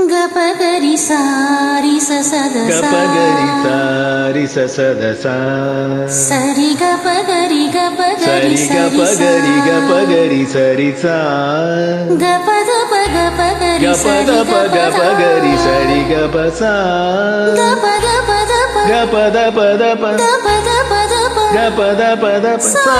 Gapagari sari sasada sa Gapagari sari sasada sa Sari gapagari gapagari sari sa Gapagari sari sa Gapada gapagari Gapagari sari gapasa Gapada Gapada Gapada sa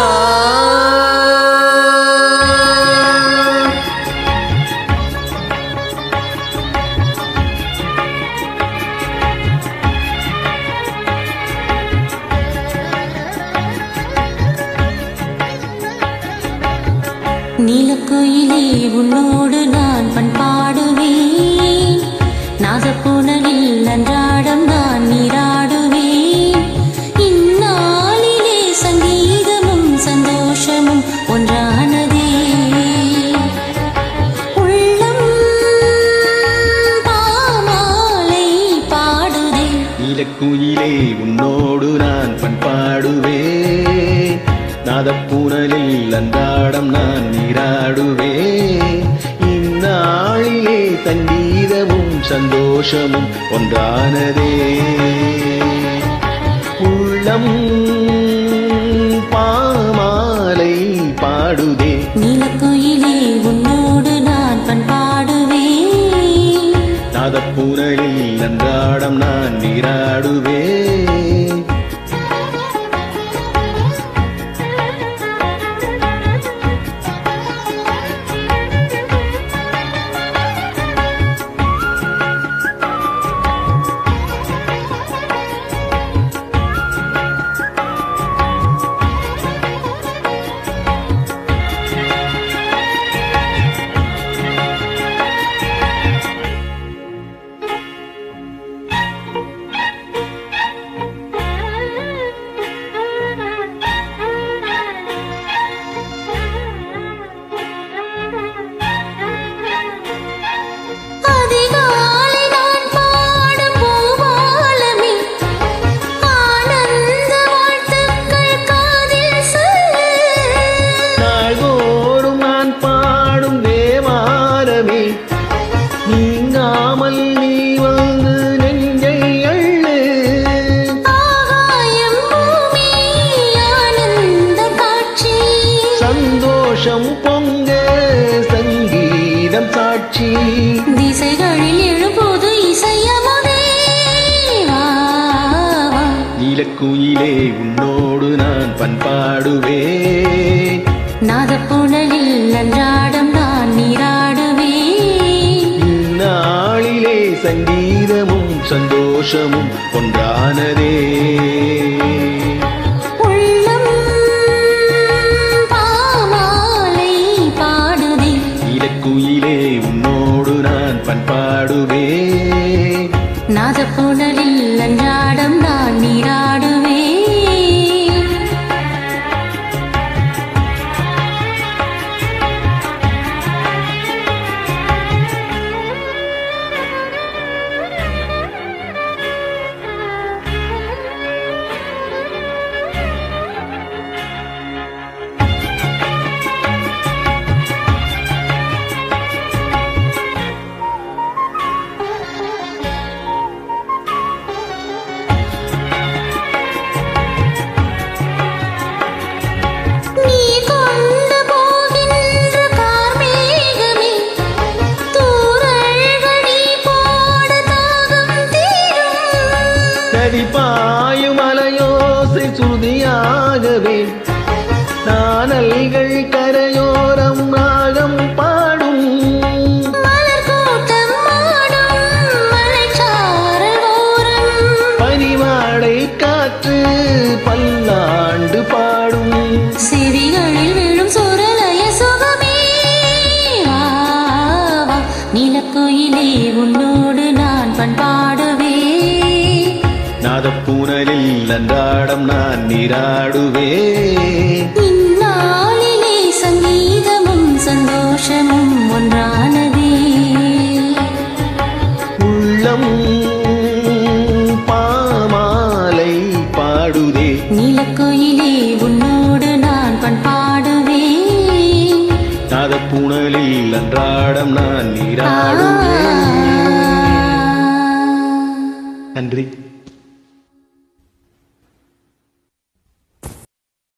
நீலக்குயிலே உன்னோடு நான் பண்பாடுவேன் நாதப்புணரில் அன்றாடம் நான் நீராடுவேன் இந்நாளிலே சங்கீதமும் சந்தோஷமும் ஒன்றானதே உள்ளம் பாமாலை பாடுதே நீலக்குயிலே உன்னோடு நான் பண்பாடுவேன் நாதப்புணலில் அன்றாடம் நான் நீராடுவேன் இந்நாளிலே சங்கீதமும் சந்தோஷமும் ஒன்றானதே உள்ளம் பாமாலை பாடுதே நீலக்குயிலே உன்னோடு நான் பண்பாடுவேன் நாதப்புணலில் அன்றாடம் நான் நீராடுவேன் நீங்காமல் நீ வந்து நெஞ்சை அள்ளு ஆகாயம் பூமி ஆனந்த காட்சி சந்தோஷம் பொங்க சங்கீதம் சாட்சி திசைகளில் எழுபோது இசையமுதே நீலக்குயிலே உன்னோடு நான் பண்பாடுவேன் நாதப்புணலில் அன்றாடம் நான் நீராடுவேன் நாளிலே சங்கீதமும் சந்தோஷமும் ஒன்றானதே உள்ளம் பாமாலை பாடுதே நீலக்குயிலே உன்னோடு நான் பண்பாடுவேன் நாதப்புணலில் அன்றாடம் நான் நீராடுவேன் பாயும் அலையோசை சுதியாகவே நானல்கள் கரையோரம் ராகம் பாடும் பனிவாடை காற்று பல்லாண்டு பாடும் செவிகளில் விழும் சுரலய சுகமே நீலக்குயிலே உன்னோடு நான் பண்பாடுவேன் நாதப்புணலில் அன்றாடம் நான் நீராடுவேன் இந்நாளிலே சங்கீதமும் சந்தோஷமும் ஒன்றானதே உள்ளம் பாமாலை பாடுதே நீலக்குயிலே உன்னோடு நான் பண்பாடுவேன் நாதப்புணலில் அன்றாடம் நான் நீராடுவேன் நன்றி.